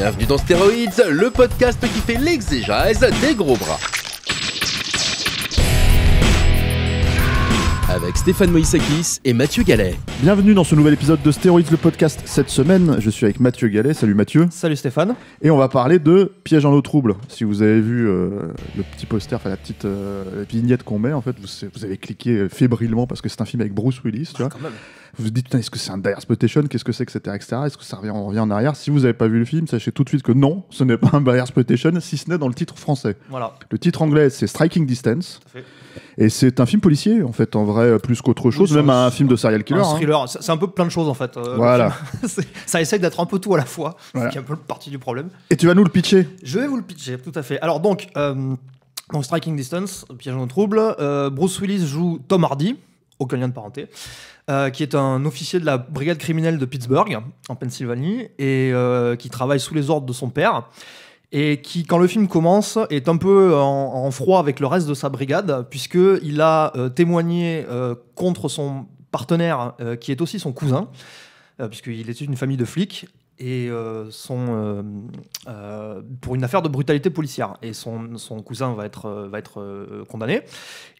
Bienvenue dans Stéroïdes, le podcast qui fait l'exégèse des gros bras. Avec Stéphane Moïsakis et Mathieu Gallet. Bienvenue dans ce nouvel épisode de Stéroïdes, le podcast. Cette semaine, je suis avec Mathieu Gallet. Salut Mathieu. Salut Stéphane. Et on va parler de Piège en eau trouble. Si vous avez vu le petit poster, enfin la petite vignette qu'on met, en fait, vous avez cliqué fébrilement parce que c'est un film avec Bruce Willis, tu vois. Quand même. Vous vous dites, putain, est-ce que c'est un dire exploitation? Qu'est-ce que c'est, etc., etc. Est-ce que on revient en arrière? Si vous n'avez pas vu le film, sachez tout de suite que non, ce n'est pas un dire exploitation, si ce n'est dans le titre français. Voilà. Le titre anglais, c'est Striking Distance. Tout à fait. Et c'est un film policier, en fait, en vrai, plus qu'autre chose, Oui, même un film de serial killer. Un thriller, c'est un peu plein de choses en fait. Voilà. Ça essaie d'être un peu tout à la fois, Voilà. ce qui est un peu partie du problème. Et tu vas nous le pitcher. Je vais vous le pitcher, tout à fait. Alors donc Striking Distance, Piège en eau trouble, Bruce Willis joue Tom Hardy, aucun lien de parenté, qui est un officier de la brigade criminelle de Pittsburgh, en Pennsylvanie, et qui travaille sous les ordres de son père. Et qui, quand le film commence, est un peu en froid avec le reste de sa brigade, puisqu'il a témoigné contre son partenaire, qui est aussi son cousin, puisqu'il est une famille de flics, et pour une affaire de brutalité policière. Et son cousin va être condamné.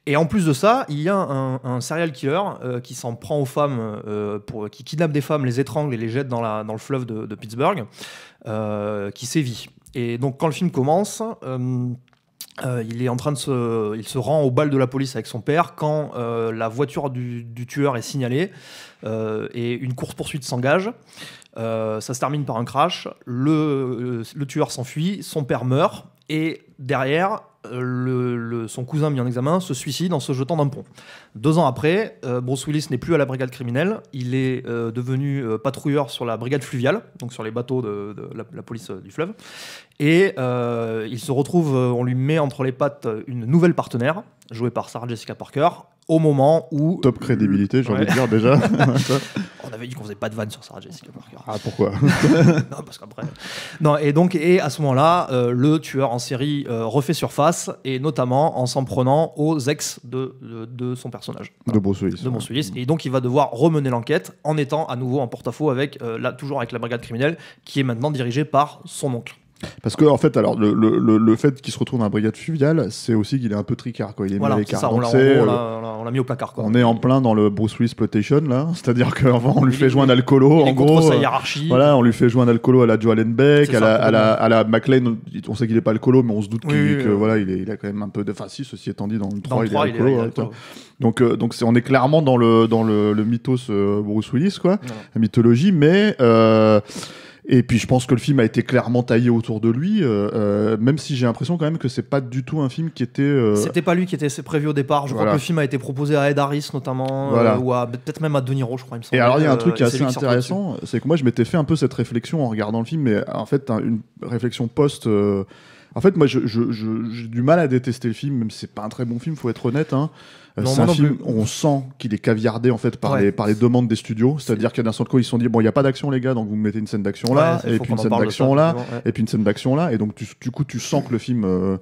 Et en plus de ça, il y a un serial killer qui s'en prend aux femmes, qui kidnappe des femmes, les étrangle et les jette dans le fleuve de Pittsburgh, qui sévit. Et donc quand le film commence, il se rend au bal de la police avec son père quand la voiture du tueur est signalée et une course-poursuite s'engage. Ça se termine par un crash, le tueur s'enfuit, son père meurt et derrière son cousin mis en examen se suicide en se jetant d'un pont. 2 ans après, Bruce Willis n'est plus à la brigade criminelle, il est devenu patrouilleur sur la brigade fluviale, donc sur les bateaux de la police du fleuve, et il se retrouve, on lui met entre les pattes une nouvelle partenaire, jouée par Sarah Jessica Parker, au moment où... Top crédibilité, j'ai envie de dire déjà. On avait dit qu'on faisait pas de vanne sur Sarah Jessica Parker. Ah, pourquoi? Non, parce qu'après... Non, et à ce moment-là, le tueur en série refait surface, et notamment en s'en prenant aux ex de son personnage. De Bruce Willis. De Bruce Willis. Et donc, il va devoir remener l'enquête en étant à nouveau en porte-à-faux avec, toujours avec la brigade criminelle, qui est maintenant dirigée par son oncle. Parce que en fait, alors le fait qu'il se retrouve dans la brigade fluviale, c'est aussi qu'il est un peu tricard, quoi. Il est Voilà, mis à c'est l'écart. ça, Donc on l'a mis au placard, quoi. on est en plein dans le Bruce Willis exploitation là, c'est-à-dire qu'avant on lui fait jouer un alcoolo, en gros. Contre sa hiérarchie. Voilà, on lui fait jouer un alcoolo à la Joe Allen Beck, C'est à ça, la McLean. On sait qu'il est pas alcoolo, mais on se doute Oui, que voilà, il a quand même un peu de. Enfin, si, ceci étant dit, dans le 3, il est il alcoolo. est hein, alcoolo. Donc on est clairement dans le mythos Bruce Willis, quoi, Voilà. la mythologie, mais. Et puis je pense que le film a été clairement taillé autour de lui, même si j'ai l'impression quand même que c'est pas du tout un film qui était... C'était pas lui qui était prévu au départ. Je crois que le film a été proposé à Ed Harris notamment, Voilà. ou peut-être même à De Niro, je crois. Il me semble. Et alors il y a un truc qui est c'est assez lui qui sortait intéressant, c'est que moi je m'étais fait un peu cette réflexion en regardant le film, mais en fait une réflexion post... En fait moi j'ai du mal à détester le film, même si c'est pas un très bon film, faut être honnête, hein. Non, C'est moi un non film plus. où on sent qu'il est caviardé en fait par Ouais. les demandes des studios, c'est-à-dire qu'il y a d'un seul coup ils se sont dit bon il y a pas d'action les gars, donc vous me mettez une scène d'action là, Ouais, et faut puis une qu'on en scène parle de d'action ça, là, effectivement, ouais. et puis une scène d'action là, et donc du coup tu sens que le film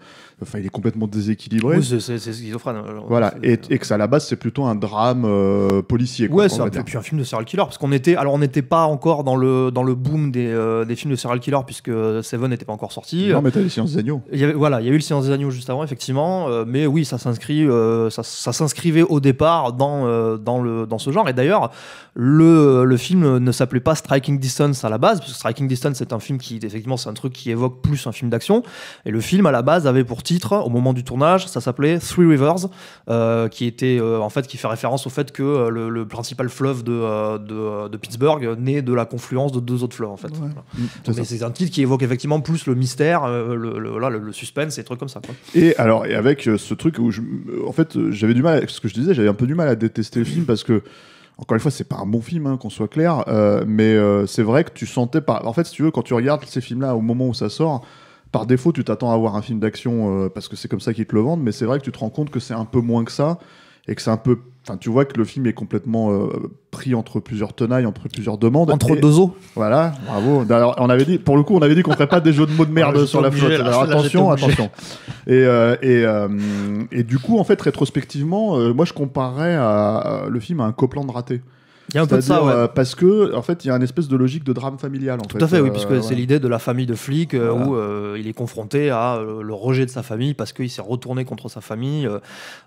il est complètement déséquilibré. Oui, c'est schizophrène. Voilà, et que ça à la base c'est plutôt un drame policier, quoi, Ouais, on c'est va un dire. puis un film de serial killer, parce qu'on n'était pas encore dans le boom des films de serial killer, puisque Seven n'était pas encore sorti. Non mais t'as les Sciences des Agneaux. Il y a eu le Silence des Agneaux juste avant, effectivement, mais oui, ça s'inscrivait au départ dans ce genre. Et d'ailleurs, le film ne s'appelait pas Striking Distance à la base, parce que Striking Distance c'est un film effectivement, c'est un truc qui évoque plus un film d'action. Et le film à la base avait pour titre, au moment du tournage, ça s'appelait Three Rivers, qui était en fait qui fait référence au fait que le principal fleuve de Pittsburgh naît de la confluence de 2 autres fleuves, en fait. Ouais. Voilà. C'est Mais ça. c'est un titre qui évoque effectivement plus le mystère, le suspense et des trucs comme ça, quoi. Et alors, et avec ce truc où en fait, j'avais du mal, ce que je disais, j'avais un peu du mal à détester le film parce que, encore une fois, c'est pas un bon film, hein, qu'on soit clair, mais c'est vrai que tu sentais pas. En fait, si tu veux, quand tu regardes ces films-là au moment où ça sort, par défaut, tu t'attends à voir un film d'action parce que c'est comme ça qu'ils te le vendent, mais c'est vrai que tu te rends compte que c'est un peu moins que ça et que c'est un peu. Enfin, tu vois que le film est complètement pris entre plusieurs tenailles, entre plusieurs demandes. Entre Et- 2 eaux. Voilà, bravo. Alors, on avait dit, pour le coup, on avait dit qu'on ferait pas des jeux de mots de merde Ouais, sur la j'étais flotte. obligé, là. Alors Là, attention, j'étais obligé. attention. Et du coup, en fait, rétrospectivement, moi, je comparais le film à un Copland raté. Il y a un peu de ça, ouais. Parce que, en fait, il y a une espèce de logique de drame familial. Tout à fait, oui, puisque c'est l'idée de la famille de flic où il est confronté à le rejet de sa famille parce qu'il s'est retourné contre sa famille.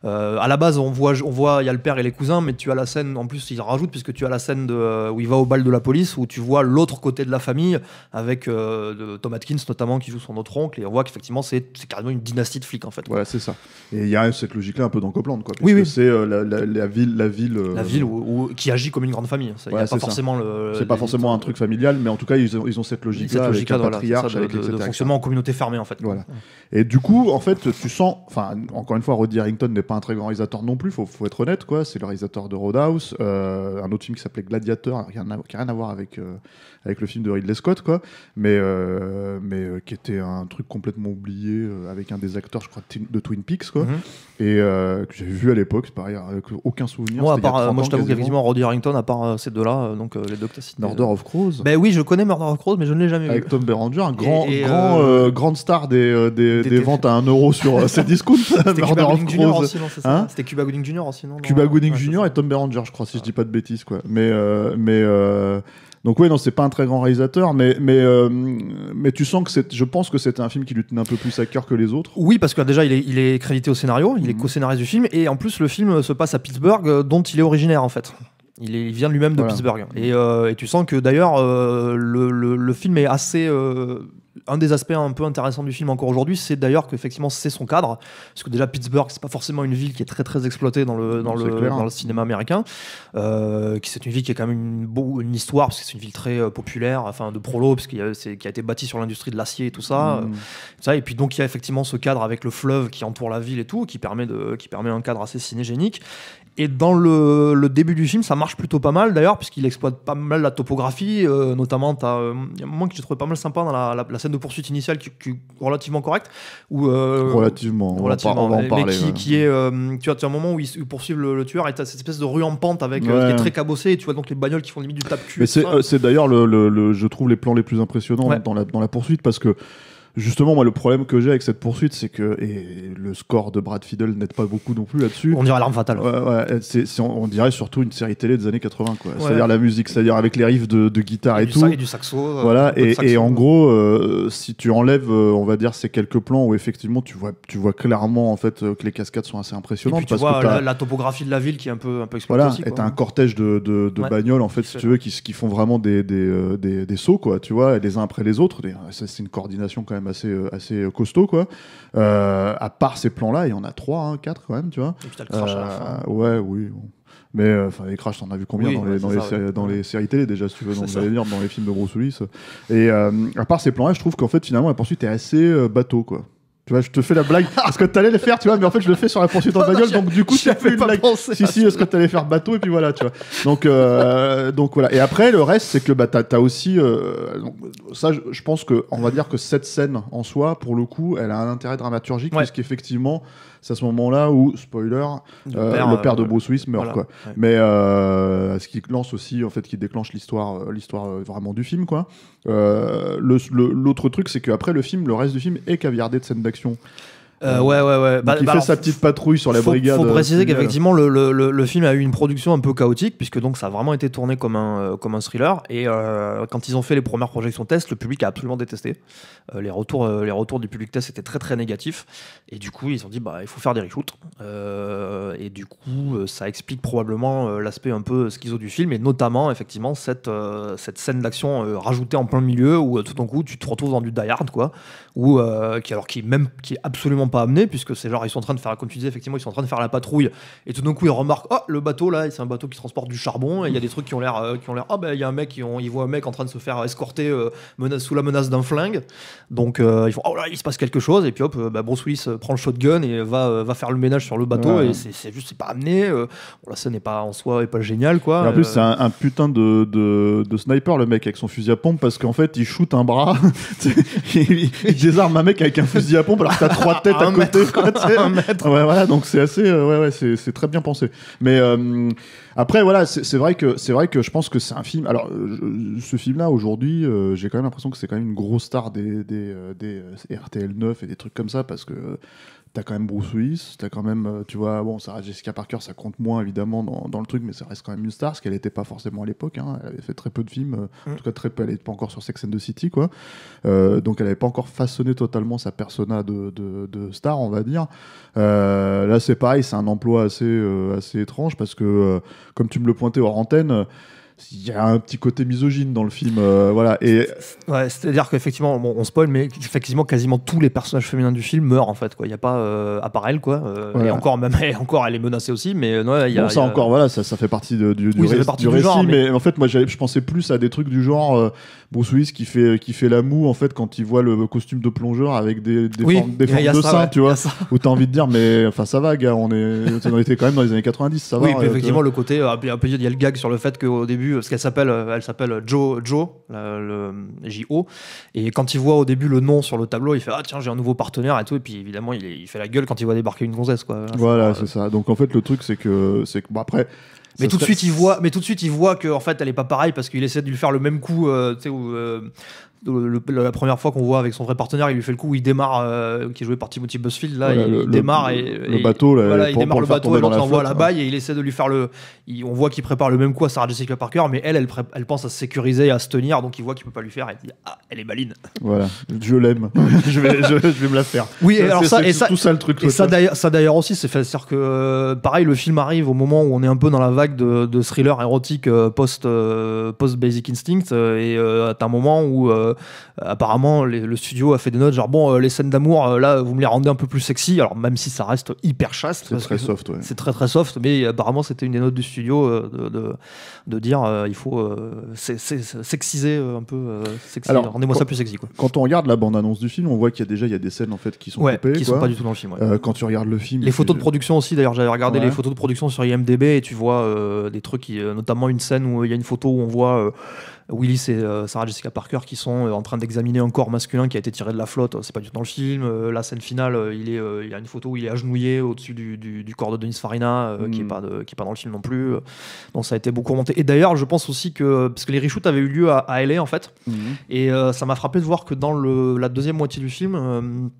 À la base, on voit, il y a le père et les cousins, mais tu as la scène, en plus, il rajoute, puisque tu as la scène où il va au bal de la police, où tu vois l'autre côté de la famille, avec Tom Atkins notamment, qui joue son autre oncle, et on voit qu'effectivement, c'est carrément une dynastie de flics, en fait. Ouais, c'est ça. Et il y a cette logique-là un peu dans Copland, quoi. Oui. C'est la ville. La ville qui agit comme une grande famille. Il y a pas forcément c'est pas forcément un truc familial, mais en tout cas, ils ont cette logique-là avec un patriarche, avec de fonctionnement en communauté fermée, en fait. Voilà. Et du coup, en fait, tu sens... Enfin, encore une fois, Roddy Harrington n'est pas un très grand réalisateur non plus, faut être honnête, quoi. C'est le réalisateur de Roadhouse, un autre film qui s'appelait Gladiator, qui n'a rien à voir avec le film de Ridley Scott, quoi, mais qui était un truc complètement oublié, avec un des acteurs, je crois, de Twin Peaks, quoi, et que j'avais vu à l'époque, c'est pareil, avec aucun souvenir. Moi, je t'avoue qu'effectivement, Roddy Harrington, à part ces deux-là, donc les deux que tu as cités. Murder of Crows. Ben oui, je connais Murder of Crows, mais je ne l'ai jamais vu. Avec Tom Berenger, un grande star des ventes à 1 euro sur Cdiscount. C'était Cuba Gooding Jr. aussi, non, c'est ça. C'était Cuba Gooding Jr. aussi, non. Cuba Gooding Jr. et Tom Berenger, je crois, si je dis pas de bêtises, quoi. Donc ouais, non, c'est pas un très grand réalisateur, mais tu sens que je pense que c'était un film qui lui tenait un peu plus à cœur que les autres. Oui, parce que déjà il est crédité au scénario, il est co-scénariste du film, et en plus le film se passe à Pittsburgh, dont il est originaire en fait. Il vient lui-même de Pittsburgh. Et tu sens que d'ailleurs le film est assez... un des aspects un peu intéressants du film encore aujourd'hui, c'est d'ailleurs qu'effectivement c'est son cadre, parce que déjà Pittsburgh c'est pas forcément une ville qui est très très exploitée dans le cinéma américain, c'est une ville qui a quand même une histoire, parce que c'est une ville très populaire, enfin de prolo, parce qui a été bâtie sur l'industrie de l'acier et tout ça, et puis donc il y a effectivement ce cadre avec le fleuve qui entoure la ville et tout, qui permet un cadre assez cinégénique. Et dans le début du film, ça marche plutôt pas mal d'ailleurs, puisqu'il exploite pas mal la topographie, notamment il y a un moment que j'ai trouvé pas mal sympa dans la scène de poursuite initiale qui est relativement correcte. Relativement, on va en parler. Mais qui est, tu as un moment où ils poursuivent le tueur et tu as cette espèce de rue en pente avec, qui est très cabossée, et tu vois donc les bagnoles qui font limite du tape-cul. Mais c'est d'ailleurs, je trouve, les plans les plus impressionnants dans la poursuite, parce que justement, moi, le problème que j'ai avec cette poursuite, c'est que le score de Brad Fiedel n'aide pas beaucoup non plus là-dessus. On dirait L'Arme Fatale. On dirait surtout une série télé des années 80, quoi. C'est-à-dire la musique, c'est-à-dire avec les riffs de guitare et tout. Et du saxo. Voilà, et en gros, si tu enlèves, on va dire, ces quelques plans où effectivement tu vois clairement en fait que les cascades sont assez impressionnantes. Et puis tu vois la topographie de la ville qui est un peu exploitée. Voilà, aussi, et t'as un cortège de bagnoles en fait, si tu veux, qui font vraiment des sauts, quoi, tu vois, les uns après les autres. C'est une coordination quand même assez costaud, quoi. À part ces plans-là, il y en a 3, 4 quand même, tu vois. Et puis t'as le crash à la fin. Ouais, oui. Bon. Mais les crashs, t'en as vu combien dans les séries télé déjà, si tu veux, donc j'allais dire dans les films de Bruce Willis. Et à part ces plans-là, je trouve qu'en fait finalement la poursuite est assez bateau, quoi. Tu vois, je te fais la blague parce que t'allais les faire, tu vois, mais en fait je le fais sur la poursuite en bagnole, donc du coup tu fais une blague. Si, est-ce que t'allais faire bateau, et puis voilà, tu vois. Donc voilà. Et après le reste, c'est que t'as aussi ça, je pense que on va dire que cette scène en soi, pour le coup, elle a un intérêt dramaturgique, puisqu'effectivement c'est à ce moment-là où, spoiler, le père de Bruce Willis meurt, quoi. Ouais. Mais ce qui lance aussi, en fait, qui déclenche l'histoire vraiment du film, quoi. L'autre truc, c'est qu'après le reste du film est caviardé de scènes d'action. Ouais. Donc il fait sa petite patrouille sur la brigade. Il faut préciser qu'effectivement le film a eu une production un peu chaotique, puisque donc ça a vraiment été tourné comme un thriller, et quand ils ont fait les premières projections test, le public a absolument détesté. Les retours du public test étaient très très négatifs, et du coup ils ont dit il faut faire des reshoots, et du coup ça explique probablement l'aspect un peu schizo du film, et notamment effectivement cette scène d'action rajoutée en plein milieu, où tout d'un coup tu te retrouves dans du Die Hard, quoi, qui est absolument pas amené, puisque c'est genre ils sont en train de faire, comme tu disais, effectivement ils sont en train de faire la patrouille, et tout d'un coup ils remarquent le bateau là, c'est un bateau qui transporte du charbon, et il y a des trucs qui ont l'air il y a un mec, ils voient un mec en train de se faire escorter sous la menace d'un flingue, donc ils font là il se passe quelque chose, et puis hop Bruce Willis prend le shotgun et va faire le ménage sur le bateau, et c'est pas amené, la scène n'est pas en soi est pas géniale, quoi. Et en plus c'est un putain de sniper, le mec, avec son fusil à pompe, parce qu'en fait il shoot un bras il désarme un mec avec un fusil à pompe alors que t'as 3 têtes à côté, quoi, un mètre. Ouais, voilà, donc c'est assez c'est très bien pensé, mais après voilà, c'est vrai que je pense que c'est un film, alors ce film là aujourd'hui, j'ai quand même l'impression que c'est quand même une grosse star des RTL 9 et des trucs comme ça, parce que t'as quand même Bruce Willis, t'as quand même, tu vois, bon, Sarah Jessica Parker, ça compte moins évidemment dans le truc, mais ça reste quand même une star, ce qu'elle n'était pas forcément à l'époque. Hein. Elle avait fait très peu de films, en tout cas très peu, elle n'était pas encore sur Sex and the City, quoi. Donc elle n'avait pas encore façonné totalement sa persona de star, on va dire. Là, c'est pareil, c'est un emploi assez étrange parce que, comme tu me le pointais hors antenne, il y a un petit côté misogyne dans le film, voilà. Et ouais, c'est-à-dire qu'effectivement, bon, on spoil, mais effectivement, quasiment tous les personnages féminins du film meurent en fait, quoi. Il y a pas à part elle, quoi. Voilà. Et encore, même elle est menacée aussi, mais non, il y a. Bon, ça encore, voilà, ça fait partie du récit, genre, mais en fait, moi, je pensais plus à des trucs du genre Bruce Willis qui fait la moue en fait quand il voit le costume de plongeur avec des formes de seins, tu vois, où t'as envie de dire, mais enfin, ça va, gars, on était quand même dans les années 90, ça va. Oui, mais effectivement, le côté, il y a le gag sur le fait qu'au début, parce qu'elle s'appelle Jo, le J-O, et quand il voit au début le nom sur le tableau, il fait, ah tiens, j'ai un nouveau partenaire et tout, et puis évidemment, il fait la gueule quand il voit débarquer une gonzesse, quoi. Voilà, c'est ça. Donc en fait, le truc, c'est que bon, après. Mais tout de suite, il voit que en fait, elle est pas pareille parce qu'il essaie de lui faire le même coup, tu sais, où la première fois qu'on voit avec son vrai partenaire, il lui fait le coup où il démarre, qui est joué par Timothy Busfield, là, voilà, il démarre le bateau, là, voilà, il démarre le bateau et l'autre envoie la baille et il essaie de lui faire on voit qu'il prépare le même coup à Sarah Jessica Parker, mais elle pense à se sécuriser, à se tenir, donc il voit qu'il peut pas lui faire et il dit, ah, elle est maline. Voilà, je l'aime, je vais me la faire. Oui, et alors c'est tout ça le truc. Et ça d'ailleurs aussi, c'est-à-dire que pareil, le film arrive au moment où on est un peu dans la vague de thriller érotique post Basic Instinct, et t'as un moment où apparemment le studio a fait des notes genre bon, les scènes d'amour là vous me les rendez un peu plus sexy, alors même si ça reste hyper chaste, c'est très soft, ouais. C'est très très soft, mais apparemment c'était une des notes du studio de dire il faut sexiser un peu, alors, rendez-moi ça plus sexy, quoi. Quand on regarde la bande-annonce du film, on voit qu'il y a des scènes en fait qui sont coupées, qui sont pas du tout dans le film, quand tu regardes le film, les photos de production aussi, d'ailleurs j'avais regardé les photos de production sur IMDb et tu vois des trucs notamment une scène où il y a une photo où on voit Willis et Sarah Jessica Parker qui sont en train d'examiner un corps masculin qui a été tiré de la flotte. C'est pas du tout dans le film. La scène finale, il y a une photo où il est agenouillé au-dessus du corps de Dennis Farina, qui est pas dans le film non plus. Donc ça a été beaucoup remonté. Et d'ailleurs, je pense aussi que parce que les reshoots avaient eu lieu à LA en fait, et ça m'a frappé de voir que dans la deuxième moitié du film,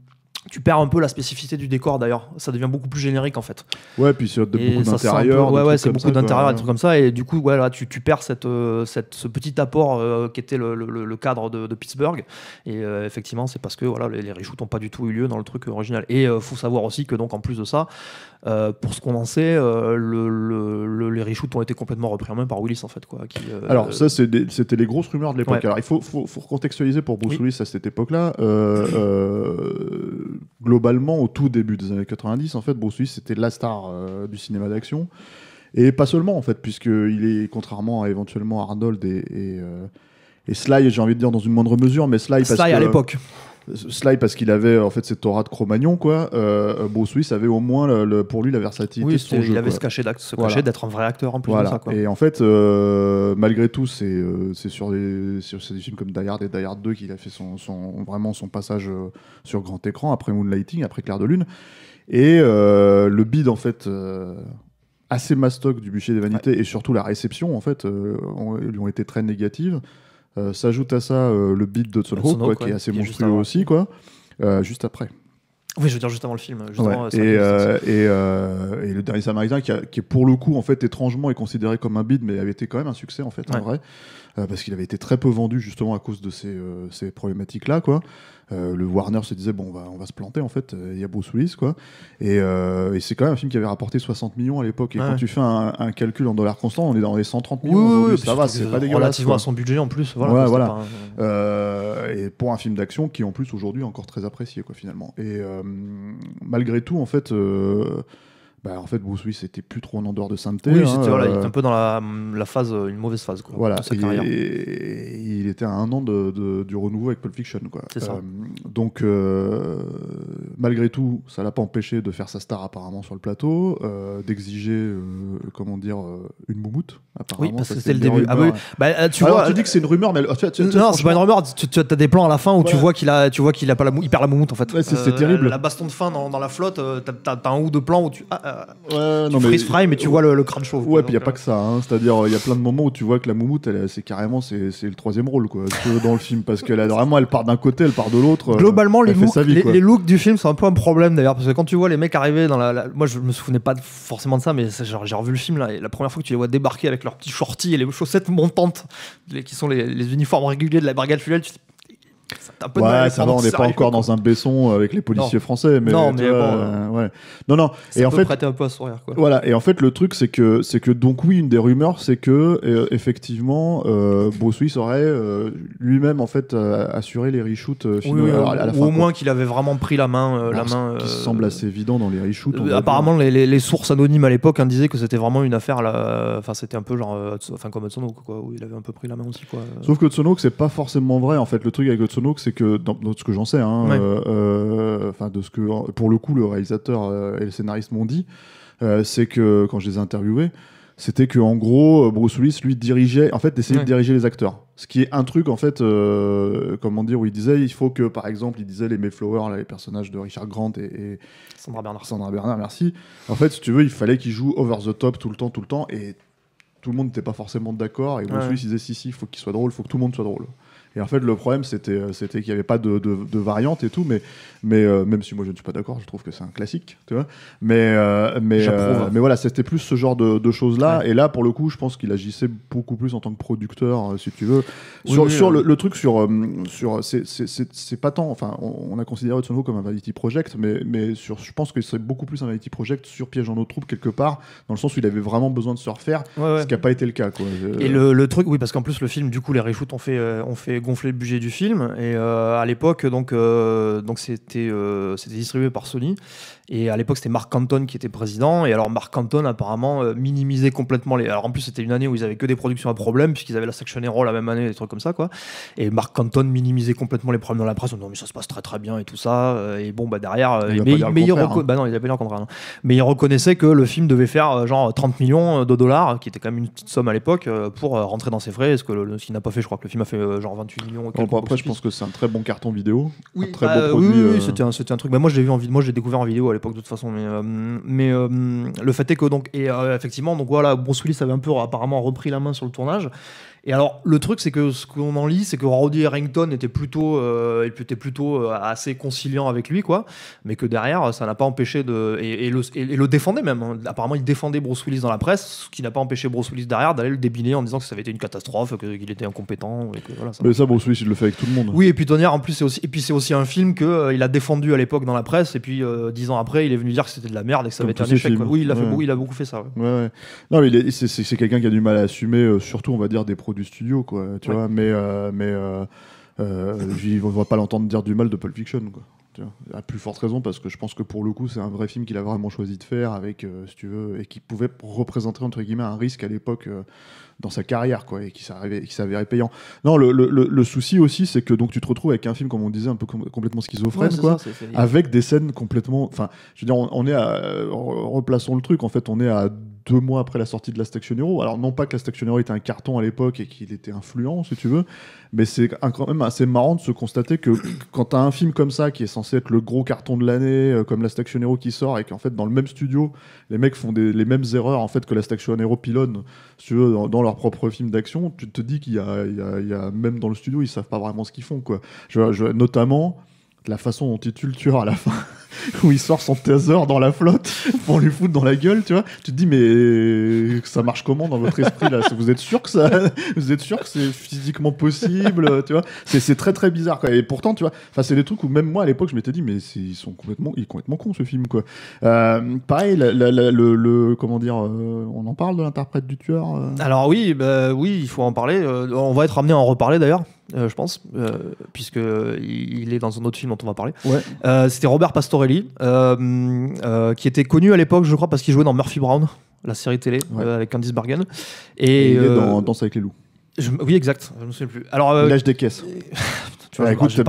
tu perds un peu la spécificité du décor, d'ailleurs. Ça devient beaucoup plus générique en fait. Ouais, puis c'est beaucoup d'intérieur. Ouais, c'est beaucoup d'intérieur, des trucs comme ça. Et du coup, ouais, là, tu perds ce petit apport qui était le cadre de Pittsburgh. Et effectivement, c'est parce que voilà, les reshoots n'ont pas du tout eu lieu dans le truc original. Et faut savoir aussi que, donc, en plus de ça, pour ce qu'on en sait, les reshoots ont été complètement repris en main par Willis en fait, quoi. Alors ça, c'était les grosses rumeurs de l'époque. Ouais. Alors il faut recontextualiser pour Bruce Willis à cette époque-là. Globalement, au tout début des années 90, en fait, Bruce Willis c'était la star du cinéma d'action, et pas seulement en fait, puisqu'il est, contrairement à éventuellement Arnold et Sly, j'ai envie de dire dans une moindre mesure, mais Sly à l'époque. Sly parce qu'il avait en fait cette aura de Cro-Magnon, quoi. Bruce Willis avait au moins pour lui la versatilité de son jeu. Il avait ce cachet d'être un vrai acteur en plus de ça, quoi. Et en fait, malgré tout, c'est sur des films comme Die Hard et Die Hard 2 qu'il a fait vraiment son passage sur grand écran, après Moonlighting, après Clair de Lune. Et le bide en fait assez mastoc du Bûcher des Vanités, et surtout la réception en fait lui ont été très négatives. S'ajoute à ça le beat de Hudson Hawk, qui est assez monstrueux aussi, quoi. Juste après. Oui, je veux dire juste avant le film. Et le Dernier Samaritain, qui est pour le coup en fait étrangement est considéré comme un beat, mais avait été quand même un succès en fait, en vrai, parce qu'il avait été très peu vendu justement à cause de ces problématiques-là, quoi. Le Warner se disait bon, on va se planter en fait, il y a Bruce Willis, quoi, et c'est quand même un film qui avait rapporté 60 millions à l'époque, et quand tu fais un calcul en dollars constants, on est dans les 130 millions aujourd'hui, ça va, c'est pas dégueulasse, relativement à son budget en plus, voilà. Et pour un film d'action qui en plus aujourd'hui est encore très apprécié, quoi, finalement. Et malgré tout en fait Bruce Willis était plus trop en dehors de sainteté. Oui, il était un peu dans la phase, une mauvaise phase, quoi. Voilà, il était à 1 an du renouveau avec Pulp Fiction, quoi. C'est ça. Donc, malgré tout, ça l'a pas empêché de faire sa star apparemment sur le plateau, d'exiger, une moumoute. Oui, parce que c'était le début. Ah, oui. Tu dis que c'est une rumeur, mais non, c'est pas une rumeur. Tu as des plans à la fin où tu vois qu'il a pas il perd la moumoute en fait. Ouais, c'est terrible. La baston de fin dans la flotte, t'as un ou deux plans où non, freeze fry, mais tu vois le crâne chauve. Ouais, puis il n'y a pas que ça. Hein. C'est-à-dire, il y a plein de moments où tu vois que la moumoute, c'est carrément c'est le 3e rôle quoi, dans le film. Parce qu'elle elle part d'un côté, elle part de l'autre. Globalement, les looks du film sont un peu un problème d'ailleurs. Parce que quand tu vois les mecs arriver dans moi, je me souvenais pas forcément de ça, mais genre, j'ai revu le film là. Et la première fois que tu les vois débarquer avec leurs petits shorties et les chaussettes montantes, qui sont les uniformes réguliers de la brigade fluviale, tu te dis, ouais, ça va, on n'est pas encore dans un baisson avec les policiers français, mais non, mais ouais. Non, et en fait, prêter un peu à sourire, quoi. Voilà, et en fait, le truc, c'est que donc oui, une des rumeurs, c'est que effectivement, Bruce Willis aurait lui-même en fait assuré les reshoots finaux à la fin. Ou au moins qu'il avait vraiment pris la main, qui semble assez évident dans les reshoots. Apparemment, les sources anonymes à l'époque disaient que c'était vraiment une affaire enfin, c'était un peu genre, comme Hudson Hawk, quoi, où il avait un peu pris la main aussi, quoi. Sauf que Hudson Hawk, c'est pas forcément vrai. En fait, le truc avec Hudson Hawk, c'est que dans ce que j'en sais, enfin de ce que pour le coup le réalisateur et le scénariste m'ont dit, c'est que quand je les ai interviewés, c'était que en gros Bruce Willis lui dirigeait, en fait, essayait de diriger les acteurs. Ce qui est un truc en fait, comment dire, où il disait il faut que par exemple il disait les Mayflower, là, les personnages de Richard Grant et Sandra Bernard, merci. En fait, si tu veux, il fallait qu'ils jouent over the top tout le temps et tout le monde n'était pas forcément d'accord. Et Bruce Willis disait si, il faut qu'il soit drôle, il faut que tout le monde soit drôle. Et en fait, le problème, c'était qu'il n'y avait pas de variante et tout, mais même si moi je ne suis pas d'accord, je trouve que c'est un classique, tu vois. Mais voilà, c'était plus ce genre de choses-là. Ouais. Et là, pour le coup, je pense qu'il agissait beaucoup plus en tant que producteur, si tu veux. Le truc c'est pas tant. Enfin, on a considéré Hudson Hawk comme un vanity project, mais je pense que c'est beaucoup plus un vanity project sur Piège dans nos troupes quelque part, dans le sens où il avait vraiment besoin de se refaire, ce qui n'a pas été le cas, quoi. Et le truc, oui, parce qu'en plus le film, du coup, les reshoots ont fait gonfler le budget du film, et à l'époque donc c'était distribué par Sony, et à l'époque c'était Mark Canton qui était président, et alors Mark Canton apparemment minimisait complètement alors en plus c'était une année où ils avaient que des productions à problème puisqu'ils avaient la Section Hero la même année, des trucs comme ça, quoi, et Mark Canton minimisait complètement les problèmes dans la presse en disant mais ça se passe très très bien et tout ça, et bon bah derrière mais il reconnaissait que le film devait faire genre 30 millions de dollars, qui était quand même une petite somme à l'époque, pour rentrer dans ses frais, ce qu'il n'a pas fait. Je crois que le film a fait genre 28 millions. Après, je pense que c'est un très bon carton vidéo. Oui, un très beau produit. Oui, c'était un truc. Moi, je l'ai vu moi, je l'ai découvert en vidéo à l'époque de toute façon. Mais le fait est que donc, effectivement, donc voilà, Bruce Willis avait un peu apparemment repris la main sur le tournage. Et alors, le truc, c'est que ce qu'on en lit, c'est que Roddy Harrington était plutôt assez conciliant avec lui, quoi. Mais que derrière, ça n'a pas empêché et le défendait même. Hein. Apparemment, il défendait Bruce Willis dans la presse, ce qui n'a pas empêché Bruce Willis derrière d'aller le débiner en disant que ça avait été une catastrophe, qu'il était incompétent. Et que, voilà, mais ça, Bruce Willis, il le fait avec tout le monde. Oui, et puis Tonnerre, en plus, c'est aussi un film qu'il a défendu à l'époque dans la presse, et puis 10 ans après, il est venu dire que c'était de la merde et que ça avait été un échec. Quoi. Oui, il a beaucoup fait ça. Ouais. Non, mais c'est quelqu'un qui a du mal à assumer, surtout, on va dire, des du studio, quoi, tu vois, mais on va pas l'entendre dire du mal de Pulp Fiction, quoi. À plus forte raison, parce que je pense que pour le coup c'est un vrai film qu'il a vraiment choisi de faire avec, si tu veux, et qui pouvait représenter entre guillemets un risque à l'époque dans sa carrière, quoi, et qui s'avérait payant. Non, le souci aussi, c'est que donc tu te retrouves avec un film, comme on disait, un peu complètement schizophrène, quoi, avec des scènes complètement, enfin, je veux dire, on est replaçons le truc, en fait, on est à 2 mois après la sortie de la Station Hero. Alors non pas que la Station Hero était un carton à l'époque et qu'il était influent, si tu veux, mais c'est quand même assez marrant de se constater que quand t'as un film comme ça qui est censé être le gros carton de l'année, comme la Station Hero qui sort, et qu'en fait dans le même studio les mecs font les mêmes erreurs en fait que la Station Hero pilonne, si tu veux, dans leur propre film d'action, tu te dis qu'il y a même dans le studio ils savent pas vraiment ce qu'ils font, quoi. Notamment la façon dont il tue le tueur à la fin, où il sort son taser dans la flotte pour lui foutre dans la gueule, tu vois. Tu te dis mais ça marche comment dans votre esprit là? Vous êtes sûr que c'est physiquement possible, tu vois? C'est très très bizarre, quoi. Et pourtant, tu vois, enfin c'est des trucs où même moi à l'époque je m'étais dit mais il est complètement con ce film, quoi. Pareil, comment dire, on en parle de l'interprète du tueur. Alors oui, il faut en parler. On va être amené à en reparler d'ailleurs. Je pense, puisque il est dans un autre film dont on va parler. Ouais. C'était Robert Pastorelli, qui était connu à l'époque, je crois, parce qu'il jouait dans Murphy Brown, la série télé, avec Candice Bergen. Et il est dans Danse avec les loups. Oui, exact. Je me souviens plus. Alors, il lâche des caisses. Écoute, je l'ai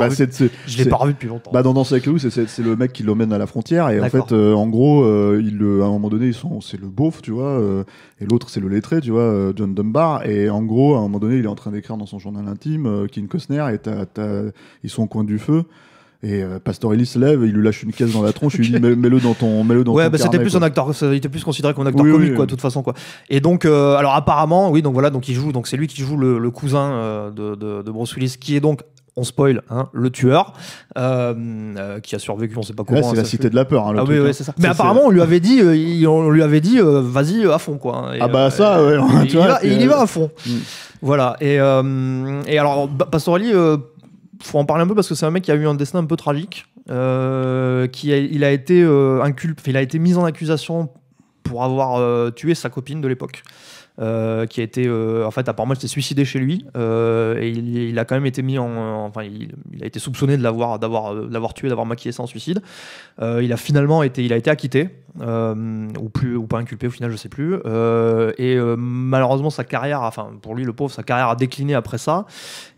pas revu depuis longtemps. Dans Danse avec les loups, c'est le mec qui l'emmène à la frontière, et en fait, en gros, à un moment donné, c'est le beauf, tu vois, et l'autre c'est le lettré, tu vois, John Dunbar, et en gros, à un moment donné, il est en train d'écrire dans son journal intime, Kevin Costner, et ils sont au coin du feu. Et Pastorelli se lève, il lui lâche une caisse dans la tronche, il lui dit mets-le dans ton Ouais, ton c'était carnet, plus quoi. un acteur, il était plus considéré comme un acteur Oui, comique, oui. quoi, de toute façon, quoi. Et donc, alors apparemment, oui, donc voilà, donc il joue, donc c'est lui qui joue le cousin de Bruce Willis, qui est donc, on spoil, hein, le tueur, qui a survécu, on sait pas comment. Là, c'est la cité de la peur. Hein, le Ah truc, oui, hein. c'est ça. Mais apparemment, on lui avait dit, vas-y à fond, quoi. Et, Ah bah ça, ouais. il tu vois, il y va à fond. Mm. Voilà. Et alors, Pastorelli, faut en parler un peu parce que c'est un mec qui a eu un destin un peu tragique. Il a été mis en accusation pour avoir tué sa copine de l'époque. Qui a été en fait apparemment il s'est suicidé chez lui et il a quand même été mis il a été soupçonné de l'avoir tué, d'avoir maquillé ça en suicide. Il a été acquitté ou pas inculpé au final, je sais plus, et malheureusement sa carrière, enfin pour lui le pauvre, sa carrière a décliné après ça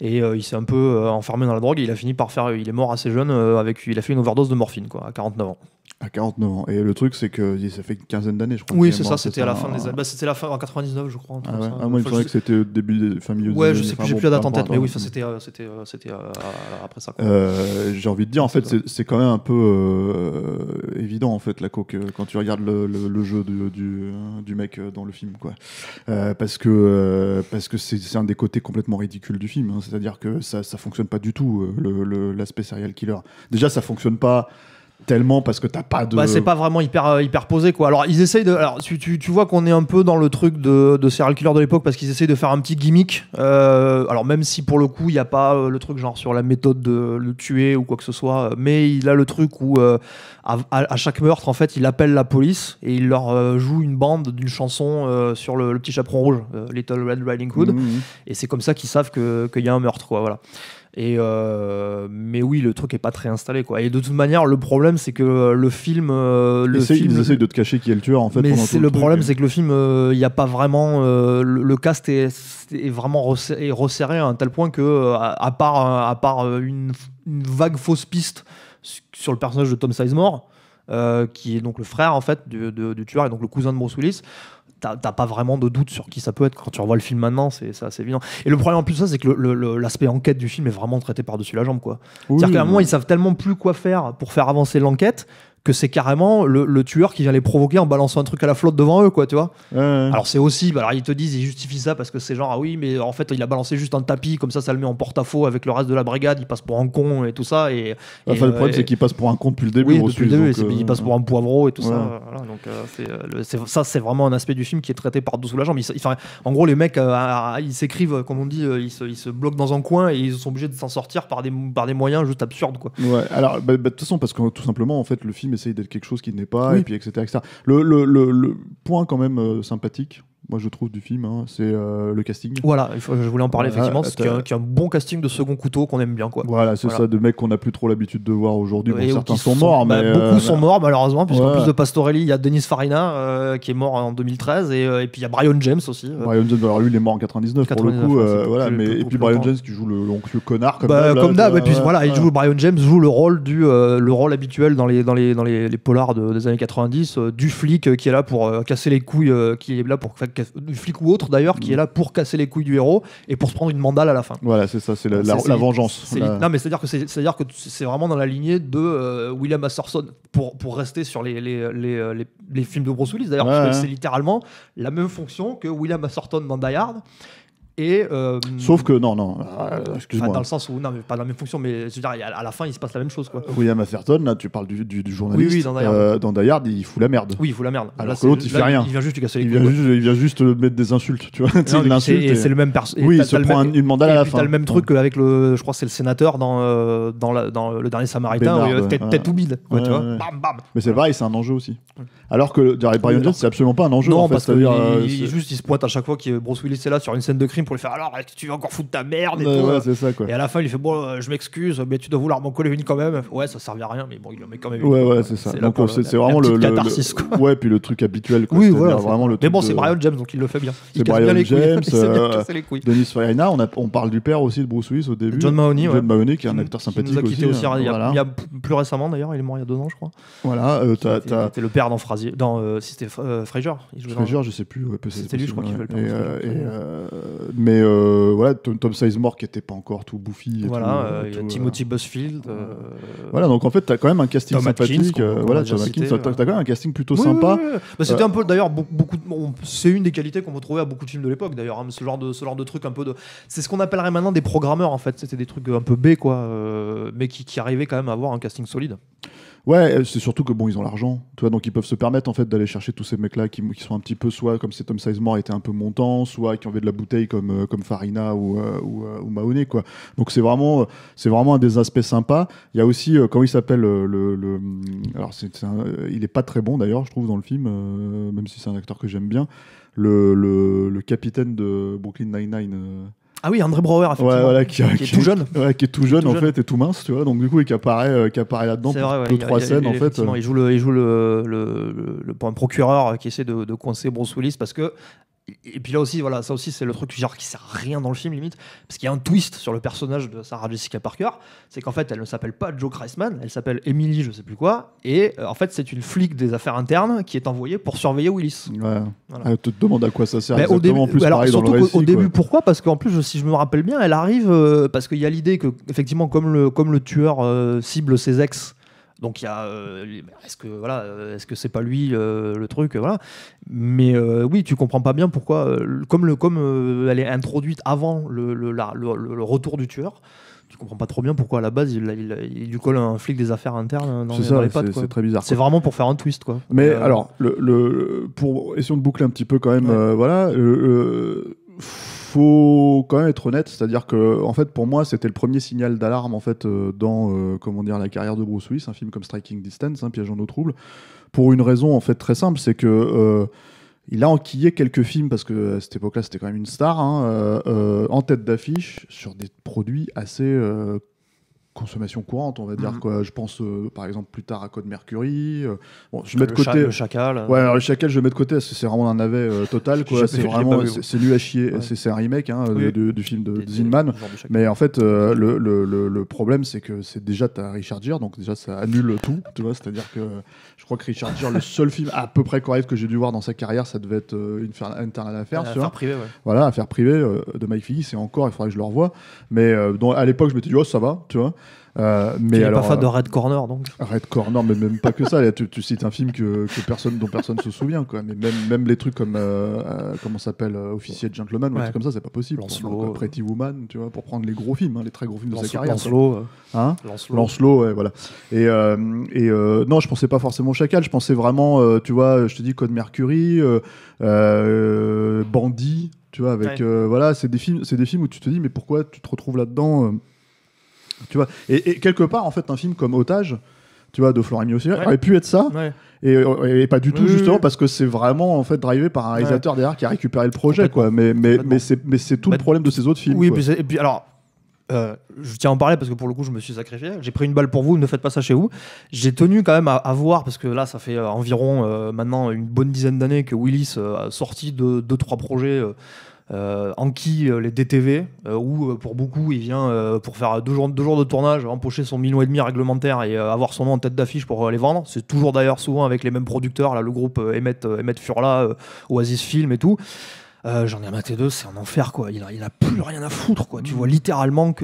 et il s'est un peu enfermé dans la drogue et il est mort assez jeune il a fait une overdose de morphine, quoi, à 49 ans. À 49 ans. Et le truc, c'est que ça fait une quinzaine d'années, je crois. Oui, qu'il est c'est ça, mort, c'était à la fin des années. C'était la fin en 99, je crois. Ah ouais. Moi, il me semblait que c'était au début des milieu des Ouais, années. je sais plus, Enfin, j'ai bon, plus la date peu en tête, importe, mais oui, hein. ça c'était après ça, quoi. J'ai envie de dire, en fait, c'est quand même un peu évident, en fait, la coke, quand tu regardes le jeu du mec dans le film, quoi. Parce que c'est un des côtés complètement ridicules du film, hein. C'est-à-dire que ça fonctionne pas du tout, l'aspect serial killer. Déjà, ça fonctionne pas tellement parce que t'as pas de... Bah, c'est pas vraiment hyper posé, quoi. Alors ils essayent de... Alors tu vois qu'on est un peu dans le truc de serial killer de l'époque parce qu'ils essayent de faire un petit gimmick. Alors même si pour le coup il y a pas le truc genre sur la méthode de le tuer ou quoi que ce soit, mais il a le truc où à chaque meurtre en fait il appelle la police et il leur joue une bande d'une chanson sur le petit chaperon rouge, Little Red Riding Hood, et c'est comme ça qu'ils savent qu'il y a un meurtre, quoi, voilà. Et mais oui, le truc est pas très installé, quoi. Et de toute manière, le problème c'est que le film, ils essayent de te cacher qui est le tueur, en fait. mais pendant tout le truc. problème, c'est que le film, il n'y a pas vraiment le cast est vraiment resserré à un tel point que à part une vague fausse piste sur le personnage de Tom Sizemore, qui est donc le frère en fait du tueur et donc le cousin de Bruce Willis. T'as pas vraiment de doute sur qui ça peut être quand tu revois le film maintenant, c'est assez évident. Et le problème en plus de ça, c'est que l'aspect enquête du film est vraiment traité par-dessus la jambe, quoi. Oui, C'est-à-dire qu'à un moment, ils savent tellement plus quoi faire pour faire avancer l'enquête que c'est carrément le tueur qui vient les provoquer en balançant un truc à la flotte devant eux, quoi, tu vois. Alors c'est aussi, alors ils te disent, ils justifient ça parce que c'est genre, ah oui, mais en fait il a balancé juste un tapis, comme ça le met en porte-à-faux avec le reste de la brigade, il passe pour un con et tout ça. Le problème, c'est qu'il passe pour un con depuis le début. Oui, depuis le début, donc, il passe pour un poivreau et tout ouais. ça. Voilà, donc ça, c'est vraiment un aspect du film qui est traité par-dessous la jambe. En gros, les mecs, ils s'écrivent, comme on dit, ils se bloquent dans un coin et ils sont obligés de s'en sortir par des moyens juste absurdes, quoi. Ouais, alors, de toute façon, parce que tout simplement, en fait, le film essaye d'être quelque chose qui n'est pas, Oui. et puis etc. etc. Le point quand même sympathique, moi je trouve, du film, hein, c'est le casting. Voilà, je voulais en parler, Voilà, effectivement, qui est un bon casting de second couteau qu'on aime bien, quoi. Voilà, c'est ça, de mecs qu'on n'a plus trop l'habitude de voir aujourd'hui. Bon, Et certains qui sont morts, mais. beaucoup sont morts, malheureusement, puisqu'en ouais. plus de Pastorelli, il y a Denis Farina qui est mort en 2013, et puis il y a Brian James aussi. Brian James, alors lui, il est mort en 99 pour le 99, coup. ouais, c'est voilà, plus- mais, plus- et puis plus Brian longtemps. James qui joue l'oncle connard, comme Comme d'hab, et puis ouais, voilà, ouais. Brian James joue le rôle le rôle habituel dans les polars des années 90, du flic qui est là pour casser les couilles, qui est là pour du flic ou autre d'ailleurs, qui est là pour casser les couilles du héros et pour se prendre une mandale à la fin. Voilà, c'est ça, c'est la vengeance. Non, mais c'est-à-dire que c'est vraiment dans la lignée de William Masterson pour rester sur les films de Bruce Willis d'ailleurs, parce que c'est littéralement la même fonction que William Masterson dans Die Hard. Et Sauf que, non, excuse-moi. dans le sens où, non, mais pas la même fonction, mais je veux dire, à la fin, il se passe la même chose, quoi. William Atherton, là, tu parles du journaliste. Oui, dans Die Hard. Dans Die Hard, il fout la merde. Oui, il fout la merde. Alors que l'autre, il fait rien. Il vient juste lui casser les Il couilles. vient juste mettre des insultes, tu vois. Non, Il l'insulte. et c'est le même personnage. Oui, il se prend une mandale à la fin. T'as le même truc avec je crois que c'est le sénateur dans le dernier Samaritain, Bénard, tête ou bide, quoi, tu vois. ouais. Bam, bam. Mais c'est pareil, c'est un enjeu aussi. Alors que Brian James, c'est absolument pas un enjeu. Non, en fait, parce c'est-à-dire, qu'il se pointe à chaque fois que Bruce Willis est là sur une scène de crime pour lui faire alors tu vas encore foutre ta merde et tout. ouais, c'est ça, quoi. Et à la fin, il fait bon, je m'excuse, mais tu dois vouloir m'en coller une quand même. Ouais, ça servait à rien, mais bon, il en met quand même une. Ouais, c'est ça. Donc c'est vraiment le catharsis, quoi. Ouais, puis le truc habituel, quoi. Oui, C'est-à-dire voilà. vraiment le Mais bon, truc c'est de- Brian James, donc il le fait bien. Il C'est casse Brian bien les couilles. James, Il sait bien casser les couilles. Denis Farina, on parle du père aussi de Bruce Willis au début. John Mahoney, ouais. John Mahoney, qui est un acteur sympathique qui nous a quitté aussi, il y voilà. a plus récemment d'ailleurs, il est mort il y a 2 ans, je crois. Voilà, Il était le père dans Frasier, si c'était Frasier. Il jouait Fraser, je sais plus. Ouais, C'était lui, je crois, qui jouait le père. mais voilà, Tom Sizemore qui était pas encore tout bouffi. Et Voilà, tout, il y a tout, Timothy Busfield. Voilà, donc en fait, t'as quand même un casting Tom Atkins, sympathique. Voilà, Tom Atkins, Atkins, t'as quand même un casting plutôt sympa. Oui. Bah, c'était un peu, d'ailleurs, beaucoup. C'est une des qualités qu'on retrouvait à beaucoup de films de l'époque, d'ailleurs. Hein, ce genre de truc un peu de. C'est ce qu'on appellerait maintenant des programmeurs, en fait. C'était des trucs un peu B, quoi, mais qui arrivaient quand même à avoir un casting solide. Ouais, c'est surtout que bon, ils ont l'argent, tu vois, donc ils peuvent se permettre en fait d'aller chercher tous ces mecs-là qui sont un petit peu soit comme c'est Tom Sizemore était un peu montant, soit qui ont fait de la bouteille comme Farina ou Mahoney, quoi. Donc c'est vraiment un des aspects sympas. Il y a aussi comment il s'appelle alors il est pas très bon d'ailleurs, je trouve dans le film, même si c'est un acteur que j'aime bien, le capitaine de Brooklyn Nine-Nine. Ah oui, André Brouwer, effectivement. Ouais, voilà, qui est tout jeune. Ouais, qui est tout jeune en fait et tout mince, tu vois. Donc du coup, et qui apparaît là-dedans pour vrai, 2-3 scènes en fait. Il joue un procureur qui essaie de coincer Bruce Willis parce que. Et puis là aussi, voilà, ça aussi c'est le truc genre qui sert à rien dans le film limite, parce qu'il y a un twist sur le personnage de Sarah Jessica Parker, c'est qu'en fait elle ne s'appelle pas Jo Christman, elle s'appelle Emily je sais plus quoi, et en fait c'est une flic des affaires internes qui est envoyée pour surveiller Willis. Ouais. Voilà. Elle te demande à quoi ça sert Au début, en plus, alors, pareil, surtout dans le récit, au début, quoi. pourquoi ? Parce qu'en plus, si je me rappelle bien, elle arrive parce qu'il y a l'idée que effectivement comme le tueur cible ses ex. Donc il y a est-ce que c'est pas lui le truc voilà, mais oui tu comprends pas bien pourquoi comme elle est introduite avant le retour du tueur, tu comprends pas trop bien pourquoi à la base il lui colle un flic des affaires internes dans les pattes, quoi. C'est très bizarre. C'est vraiment pour faire un twist, quoi. Mais alors pour essayons de boucler un petit peu quand même, voilà. Faut quand même être honnête, c'est-à-dire que en fait pour moi c'était le premier signal d'alarme en fait dans comment dire la carrière de Bruce Willis, un film comme Striking Distance, Piège en eau trouble, pour une raison en fait très simple, c'est que il a enquillé quelques films parce que à cette époque-là c'était quand même une star en tête d'affiche sur des produits assez consommation courante, on va dire, quoi. Je pense par exemple plus tard à Code Mercury. Bon, je mets de côté le Chacal. Ouais, alors le Chacal, je mets de côté parce que c'est vraiment un navet total, quoi. C'est vraiment c'est nul à chier. Ouais. C'est un remake du film de Zinman. Mais en fait, le problème, c'est que c'est déjà t'as Richard Gere, donc déjà ça annule tout, tu vois. C'est-à-dire que je crois que Richard Gere, le seul film à peu près correct que j'ai dû voir dans sa carrière, ça devait être Infernal Affairs, tu vois. Affaire privée, ouais. Voilà, Affaire privée de Mike Phillips, et encore, il faudrait que je le revoie. Mais à l'époque, je m'étais dit, oh, ça va, tu vois. Mais alors, pas fan de Red Corner, donc. Red Corner, mais même pas que ça. Là, tu cites un film dont personne se souvient, quoi. Mais même les trucs comme comment s'appelle Officier de Gentleman, ou un truc comme ça, c'est pas possible. Donc, Pretty Woman, tu vois, pour prendre les gros films, les très gros films de sa carrière. Lancelot, ouais, voilà. Et non, je pensais pas forcément Chacal. Je pensais vraiment, tu vois, je te dis Code Mercury, Bandit, tu vois, avec voilà, c'est des films où tu te dis mais pourquoi tu te retrouves là-dedans. Tu vois, et quelque part en fait un film comme Otage, tu vois, de Florent Pagny aurait pu être ça, et pas du tout, justement parce que c'est vraiment en fait drivé par un réalisateur derrière qui a récupéré le projet, quoi. Mais c'est tout le problème de ces autres films. Oui, et puis alors je tiens à en parler parce que pour le coup je me suis sacrifié, j'ai pris une balle pour vous, ne faites pas ça chez vous. J'ai tenu quand même à voir, parce que là ça fait environ maintenant une bonne dizaine d'années que Willis a sorti 2-3 projets enquille les DTV, où pour beaucoup il vient pour faire deux jours de tournage, empocher son million et demi réglementaire et avoir son nom en tête d'affiche pour les vendre. C'est toujours d'ailleurs souvent avec les mêmes producteurs, là, le groupe Emmett Furla, Oasis Film et tout. J'en ai maté 2, c'est un enfer, quoi. Il a plus rien à foutre, quoi. Tu vois littéralement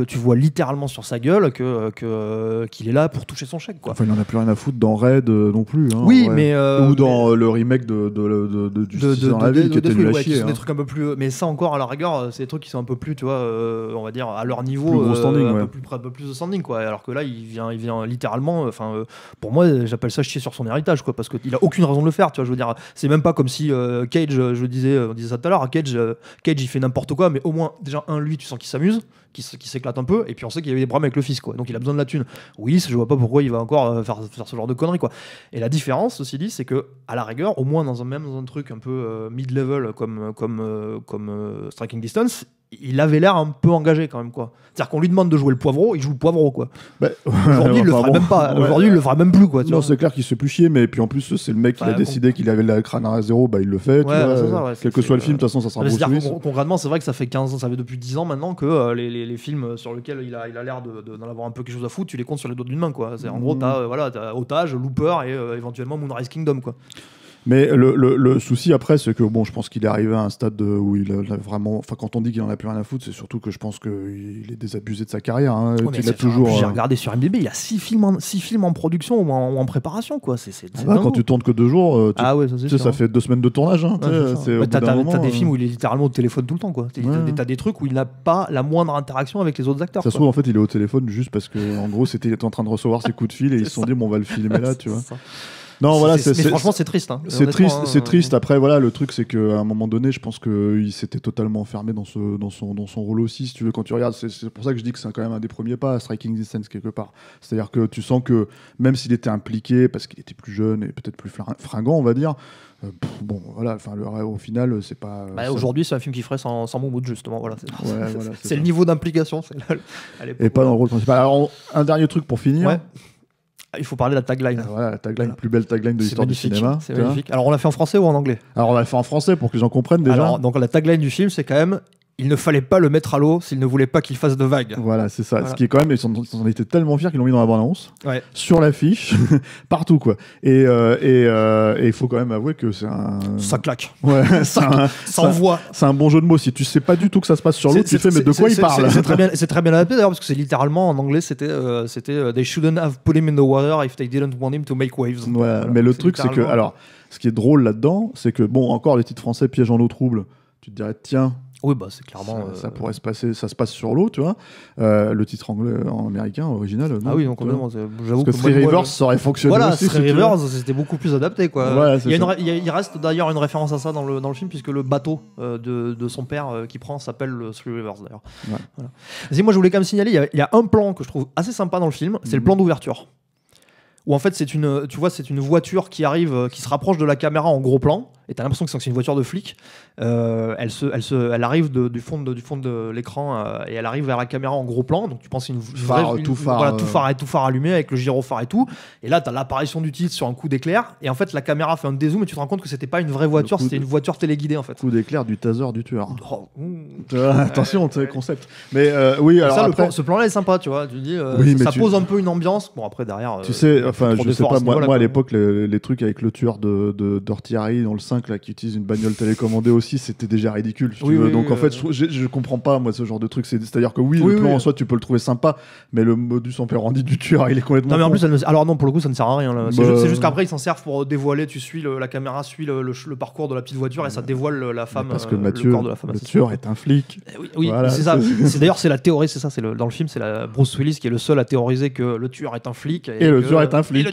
sur sa gueule qu'il est là pour toucher son chèque, quoi. Enfin, il en a plus rien à foutre dans Raid non plus. Hein, oui, mais ou dans le remake de Justice dans la ville qui était nul à chier. C'est des trucs un peu plus. Mais ça encore, à la rigueur, c'est des trucs qui sont un peu plus, tu vois, on va dire à leur niveau, plus gros standing, un peu plus de standing, quoi. Alors que là, il vient littéralement. Enfin, pour moi, j'appelle ça chier sur son héritage, quoi, parce qu'il a aucune raison de le faire. Tu vois, je veux dire, c'est même pas comme si Cage, on disait ça tout à l'heure. Cage il fait n'importe quoi, mais au moins déjà lui tu sens qu'il s'amuse, qu'il s'éclate un peu, et puis on sait qu'il y avait des problèmes avec le fils, quoi, donc il a besoin de la thune. Willis, je vois pas pourquoi il va encore faire ce genre de conneries, quoi. Et la différence, ceci dit, c'est que à la rigueur, au moins dans un truc un peu mid-level comme Striking Distance, il avait l'air un peu engagé quand même, quoi. C'est-à-dire qu'on lui demande de jouer le poivreau, il joue le poivreau, quoi. Aujourd'hui, il le ferait même pas. Aujourd'hui, il le ferait même plus, quoi. Non, c'est clair qu'il se fait plus chier, mais puis en plus, c'est le mec qui a décidé qu'il avait le crâne à zéro, il le fait. Quel que soit le film, de toute façon, ça sera Bruce Willis. Concrètement, c'est vrai que ça fait 15 ans, ça fait depuis 10 ans maintenant que les films sur lesquels il a l'air d'en avoir un peu quelque chose à foutre, tu les comptes sur les doigts d'une main, quoi. En gros, t'as Otage, Looper et éventuellement Moonrise Kingdom, quoi. Mais le souci après, c'est que bon, je pense qu'il est arrivé à un stade où il a vraiment. Enfin, quand on dit qu'il en a plus rien à foutre, c'est surtout que je pense qu'il est désabusé de sa carrière. Hein, il a toujours. J'ai regardé sur MDB, il a 6 films en production ou en préparation, quoi. C'est quand tu tournes que 2 jours, ça fait 2 semaines de tournage. Hein, t'as des films où il est littéralement au téléphone tout le temps, quoi. T'as des trucs où il n'a pas la moindre interaction avec les autres acteurs. Ça se trouve, en fait, il est au téléphone juste parce que, en gros, il était en train de recevoir ses coups de fil et ils se sont dit, bon, on va le filmer là, tu vois. Non, voilà, mais franchement, c'est triste. Hein. C'est triste. Après, voilà, le truc, c'est qu'à un moment donné, je pense qu'il s'était totalement enfermé dans son rôle aussi. Si tu veux, quand tu regardes, c'est pour ça que je dis que c'est quand même un des premiers pas à Striking Distance quelque part. C'est-à-dire que tu sens que même s'il était impliqué, parce qu'il était plus jeune et peut-être plus fringant, on va dire. Bon, voilà. Enfin, au final, c'est pas. Aujourd'hui, c'est un film qui ferait sans Moumoud, justement. Voilà. C'est le ça. niveau d'implication. Et pas dans le rôle principal. Alors, un dernier truc pour finir. Ouais. Il faut parler de la tagline. Voilà, la tagline, plus belle tagline de l'histoire du cinéma. C'est magnifique. Alors, on l'a fait en français ou en anglais ? Alors, on l'a fait en français pour que les gens comprennent déjà. Alors, donc, la tagline du film, c'est quand même il ne fallait pas le mettre à l'eau s'il ne voulait pas qu'il fasse de vagues. Voilà, c'est ça. Voilà. Ce qui est quand même, ils en étaient tellement fiers qu'ils l'ont mis dans la bande-annonce, sur l'affiche, partout, quoi. Et il faut quand même avouer que c'est un. Ça claque. Ouais, ça envoie. C'est un bon jeu de mots. Si tu sais pas du tout que ça se passe sur l'eau, tu fais, mais de quoi il parle ? C'est très bien adapté d'ailleurs, parce que c'est littéralement en anglais, c'était They shouldn't have put him in the water if they didn't want him to make waves. Ouais, voilà, mais le truc, c'est que. Alors, ce qui est drôle là-dedans, c'est que, bon, encore les titres français, Piège en eau trouble, tu te dirais, tiens. Oui, bah c'est clairement. Ça pourrait se passer, ça se passe sur l'eau, tu vois. Le titre anglais, américain, original. Non, ah oui, donc j'avoue que Three Rivers, ça aurait fonctionné. Voilà, aussi. Three Rivers, c'était beaucoup plus adapté, quoi. Voilà, il reste d'ailleurs une référence à ça dans le film, puisque le bateau de son père qui prend s'appelle le Three Rivers, d'ailleurs. Ouais. Voilà. Moi, je voulais quand même signaler, il y a un plan que je trouve assez sympa dans le film, c'est le plan d'ouverture. Où en fait c'est une voiture qui arrive, qui se rapproche de la caméra en gros plan, et t'as l'impression que c'est une voiture de flic. Elle arrive du fond de l'écran et elle arrive vers la caméra en gros plan, donc tu penses tout phare allumé avec le gyrophare et tout. Et là t'as l'apparition du titre sur un coup d'éclair, et en fait la caméra fait un dézoom et tu te rends compte que c'était pas une vraie voiture, c'était une voiture téléguidée en fait. Coup d'éclair du taser du tueur. Attention, c'est le concept. Mais oui, alors ça, après... ce plan-là est sympa, tu vois. Tu dis, ça pose un peu une ambiance. Bon après derrière. Tu sais, enfin je sais pas, moi à l'époque les trucs avec le tueur de Dirty Harry dans le 5 là qui utilise une bagnole télécommandée aussi, c'était déjà ridicule. Donc en fait, je comprends pas moi ce genre de truc. C'est-à-dire que le plan en soi tu peux le trouver sympa, mais le modus operandi du tueur il est complètement. Non mais en plus, alors non pour le coup ça ne sert à rien. C'est juste qu'après ils s'en servent pour dévoiler. Tu suis la caméra suit le parcours de la petite voiture et ça dévoile la femme. Parce que Mathieu, le corps de la femme, le tueur est un flic. Oui, voilà. C'est ça. D'ailleurs c'est la théorie, c'est ça. Dans le film c'est Bruce Willis qui est le seul à théoriser que le tueur est un flic. Et le tueur est un flic.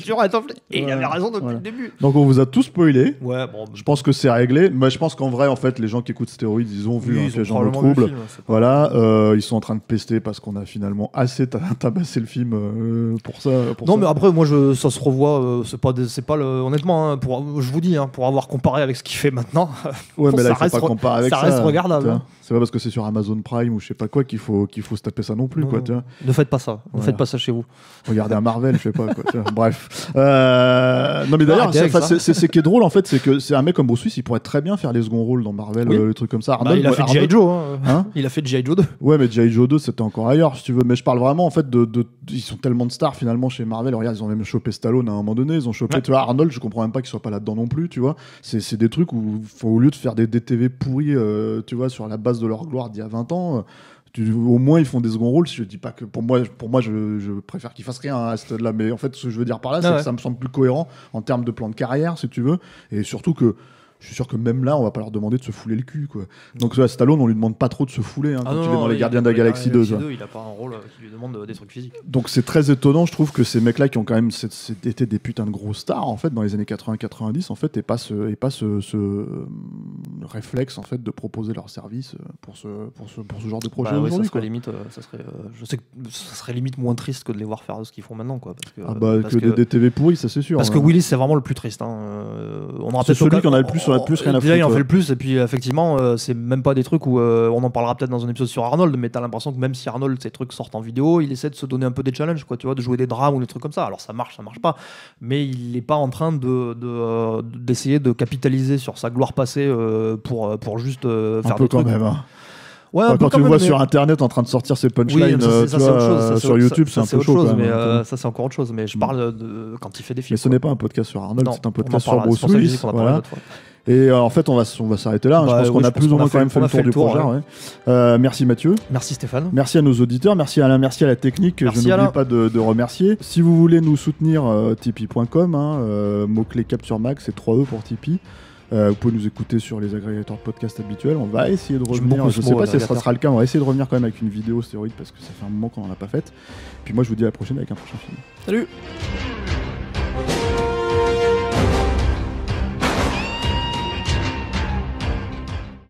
Et il avait raison depuis le début. Donc on vous a tous spoilé. Ouais, bon, je pense que c'est réglé. Mais je pense qu'en vrai, en fait, les gens qui écoutent Stéroïdes, ils ont vu un Piège en eau trouble. Voilà, ils sont en train de pester parce qu'on a finalement assez tabassé le film pour ça. Mais après, moi, ça se revoit. C'est pas honnêtement, je vous dis, pour avoir comparé avec ce qu'il fait maintenant. Ouais, mais là, il faut pas comparer avec ça. Ça reste regardable. C'est pas parce que c'est sur Amazon Prime ou je sais pas quoi qu'il faut se taper ça non plus, quoi. Tu vois. Ne faites pas ça. Ne faites pas ça chez vous. Regardez un Marvel, je sais pas quoi. Bref. Non mais d'ailleurs, c'est ce qui est drôle en fait, c'est que c'est un mec comme Bruce Willis, il pourrait très bien faire les seconds rôles dans Marvel, les trucs comme ça. Arnold, il a fait G.I. Joe. Il a fait G.I. Joe 2. Ouais, mais G.I. Joe 2 c'était encore ailleurs, si tu veux. Mais je parle vraiment en fait ils sont tellement de stars finalement chez Marvel. Regarde, ils ont même chopé Stallone à un moment donné. Ils ont chopé, tu vois, Arnold. Je comprends même pas qu'il soit pas là-dedans non plus, tu vois. C'est des trucs où au lieu de faire des DTV pourris, tu vois, sur la base de leur gloire d'il y a 20 ans. Au moins ils font des seconds rôles. Je dis pas que pour moi je préfère qu'ils fassent rien à ce stade-là, mais en fait ce que je veux dire par là c'est que ça me semble plus cohérent en termes de plan de carrière si tu veux, et surtout que je suis sûr que même là on va pas leur demander de se fouler le cul, quoi. Donc Stallone on lui demande pas trop de se fouler quand il est dans les Gardiens de la Galaxie 2, il a pas un rôle qui lui demande des trucs physiques. Donc c'est très étonnant, je trouve, que ces mecs là qui ont quand même été des putains de gros stars en fait dans les années 80-90 en fait et pas ce réflexe en fait de proposer leur service pour ce genre de projet aujourd'hui. Ça serait limite je sais que ça serait limite moins triste que de les voir faire ce qu'ils font maintenant, quoi, parce que des TV pourris, ça c'est sûr. Parce que Willis c'est vraiment le plus triste, on aura c'est celui qui en a le plus rien à foutre. Déjà il en fait le plus, et puis effectivement c'est même pas des trucs où on en parlera peut-être dans un épisode sur Arnold, mais t'as l'impression que même si Arnold ces trucs sortent en vidéo, il essaie de se donner un peu des challenges, quoi, tu vois, de jouer des drames ou des trucs comme ça. Alors ça marche pas, mais il est pas en train d'essayer de capitaliser sur sa gloire passée pour juste faire un peu des quand trucs. même, Ouais, Enfin, un peu quand tu le même, vois mais- sur internet en train de sortir ses Oui, punchlines, ça, tu c'est vois, autre chose. Ça, sur YouTube, c'est un peu autre chaud. chose, quand même, mais un peu. ça, c'est encore autre chose. Mais je parle de quand il fait des films. Mais ce n'est pas un podcast sur Arnold, Non, c'est un on en podcast sur parlera. Bruce C'est pour ça que j'ai Willis. dit qu'on en Voilà. parlera d'autres fois. Et en fait, on va s'arrêter là. Hein. Bah, je pense oui, qu'on je a pense plus ou qu'on moins a quand même fait le tour du projet. Ouais. Merci Mathieu. Merci Stéphane. Merci à nos auditeurs, merci Alain, merci à la technique. Merci, je n'oublie Alain. pas de remercier. Si vous voulez nous soutenir, tipeee.com, mot-clé Capture Mag, c'est 3 E pour Tipeee. Vous pouvez nous écouter sur les agrégateurs de podcasts habituels. On va essayer de J'aime revenir. beaucoup Je ce sais mot, pas si ça agrégateur. sera le cas. On va essayer de revenir quand même avec une vidéo stéroïde parce que ça fait un moment qu'on en a pas fait. Puis moi, je vous dis à la prochaine avec un prochain film. Salut.